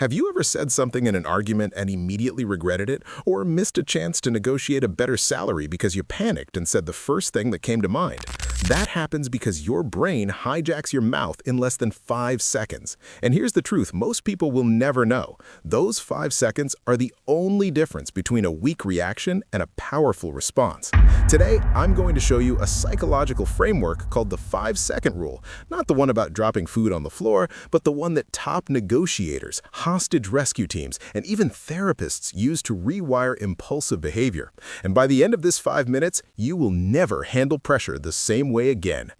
Have you ever said something in an argument and immediately regretted it, or missed a chance to negotiate a better salary because you panicked and said the first thing that came to mind? That happens because your brain hijacks your mouth in less than 5 seconds. And here's the truth, most people will never know. Those 5 seconds are the only difference between a weak reaction and a powerful response. Today, I'm going to show you a psychological framework called the 5-second rule. Not the one about dropping food on the floor, but the one that top negotiators, hostage rescue teams, and even therapists use to rewire impulsive behavior. And by the end of this 5 minutes, you will never handle pressure the same way again.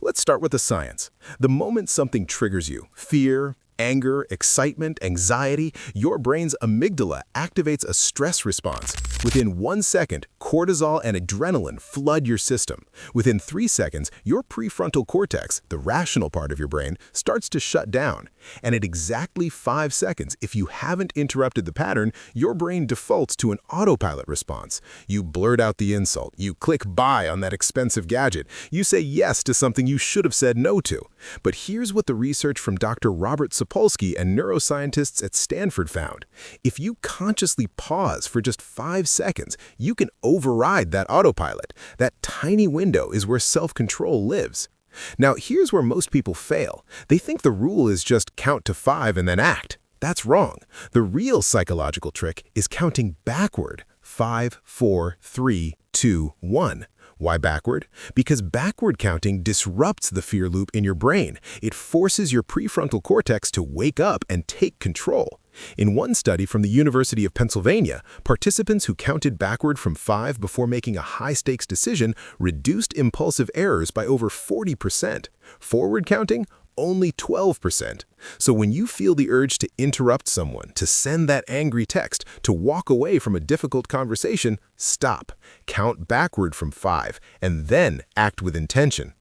Let's start with the science. The moment something triggers you, fear, anger, excitement, anxiety, your brain's amygdala activates a stress response. Within 1 second, cortisol and adrenaline flood your system. Within 3 seconds, your prefrontal cortex, the rational part of your brain, starts to shut down. And at exactly 5 seconds, if you haven't interrupted the pattern, your brain defaults to an autopilot response. You blurt out the insult, you click buy on that expensive gadget, you say yes to something you should have said no to. But here's what the research from Dr. Robert Sapolsky and neuroscientists at Stanford found. If you consciously pause for just 5 seconds, you can override that autopilot. That tiny window is where self-control lives. Now, here's where most people fail. They think the rule is just count to 5 and then act. That's wrong. The real psychological trick is counting backward. 5, 4, 3, 2, 1. Why backward? Because backward counting disrupts the fear loop in your brain. It forces your prefrontal cortex to wake up and take control. In one study from the University of Pennsylvania, participants who counted backward from 5 before making a high-stakes decision reduced impulsive errors by over 40%. Forward counting? Only 12%. So when you feel the urge to interrupt someone, to send that angry text, to walk away from a difficult conversation, stop. Count backward from 5, and then act with intention.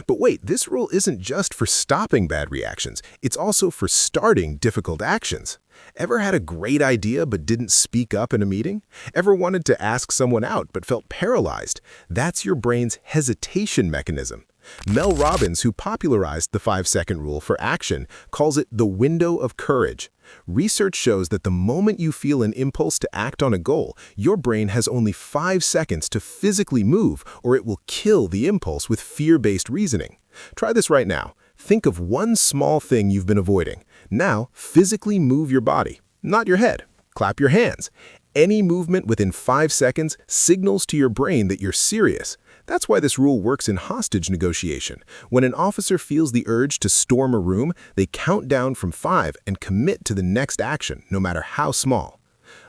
But wait, this rule isn't just for stopping bad reactions, it's also for starting difficult actions. Ever had a great idea but didn't speak up in a meeting? Ever wanted to ask someone out but felt paralyzed? That's your brain's hesitation mechanism. Mel Robbins, who popularized the 5-second rule for action, calls it the window of courage. Research shows that the moment you feel an impulse to act on a goal, your brain has only 5 seconds to physically move, or it will kill the impulse with fear-based reasoning. Try this right now. Think of one small thing you've been avoiding. Now, physically move your body, not your head. Clap your hands. Any movement within 5 seconds signals to your brain that you're serious. That's why this rule works in hostage negotiation. When an officer feels the urge to storm a room, they count down from 5 and commit to the next action, no matter how small.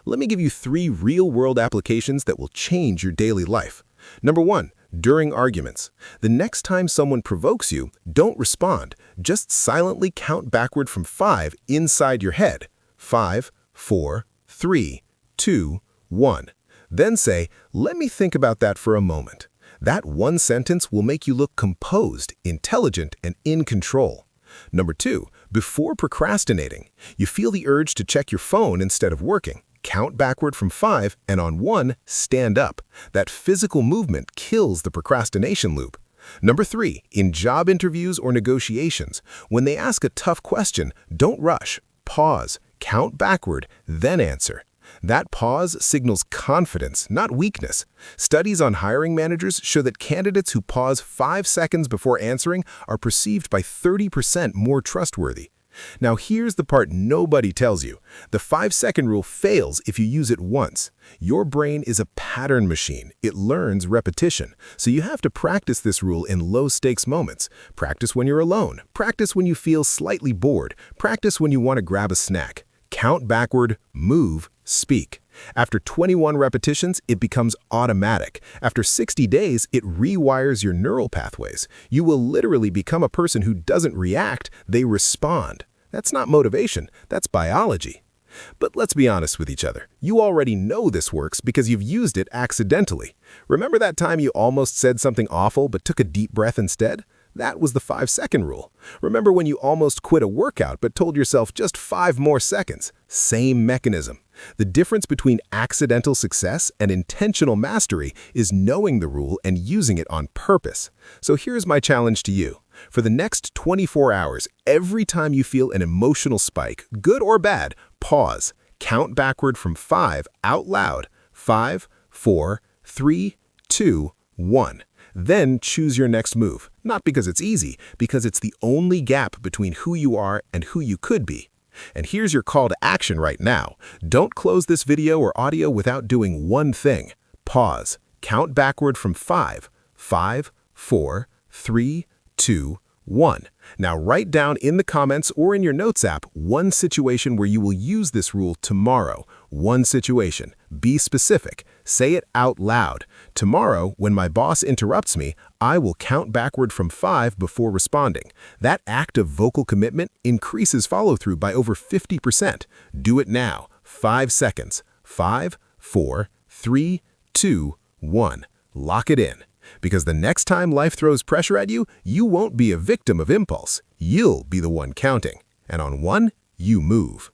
Let me give you 3 real-world applications that will change your daily life. Number 1, during arguments. The next time someone provokes you, don't respond. Just silently count backward from 5 inside your head. 5, 4, 3, 2, 1. Then say, let me think about that for a moment. That one sentence will make you look composed, intelligent, and in control. Number 2, before procrastinating, you feel the urge to check your phone instead of working. Count backward from 5, and on 1, stand up. That physical movement kills the procrastination loop. Number 3, in job interviews or negotiations, when they ask a tough question, don't rush. Pause, count backward, then answer. That pause signals confidence, not weakness. Studies on hiring managers show that candidates who pause 5 seconds before answering are perceived by 30% more trustworthy. Now here's the part nobody tells you. The 5-second rule fails if you use it once. Your brain is a pattern machine. It learns repetition. So you have to practice this rule in low-stakes moments. Practice when you're alone. Practice when you feel slightly bored. Practice when you want to grab a snack. Count backward, move, speak. After 21 repetitions, it becomes automatic. After 60 days, it rewires your neural pathways. You will literally become a person who doesn't react, they respond. That's not motivation, that's biology. But let's be honest with each other. You already know this works because you've used it accidentally. Remember that time you almost said something awful but took a deep breath instead? That was the 5-second rule. Remember when you almost quit a workout but told yourself just 5 more seconds? Same mechanism. The difference between accidental success and intentional mastery is knowing the rule and using it on purpose. So here's my challenge to you. For the next 24 hours, every time you feel an emotional spike, good or bad, pause. Count backward from 5 out loud. 5, 4, 3, 2, 1. Then choose your next move. Not because it's easy, because it's the only gap between who you are and who you could be. And here's your call to action right now. Don't close this video or audio without doing one thing. Pause. Count backward from 5. 5, 4, 3, 2, 1. Now write down in the comments or in your notes app one situation where you will use this rule tomorrow. One situation. Be specific. Say it out loud. Tomorrow, when my boss interrupts me, I will count backward from 5 before responding. That act of vocal commitment increases follow-through by over 50%. Do it now. 5 seconds. 5, 4, 3, 2, 1. Lock it in. Because the next time life throws pressure at you, you won't be a victim of impulse. You'll be the one counting. And on 1, you move.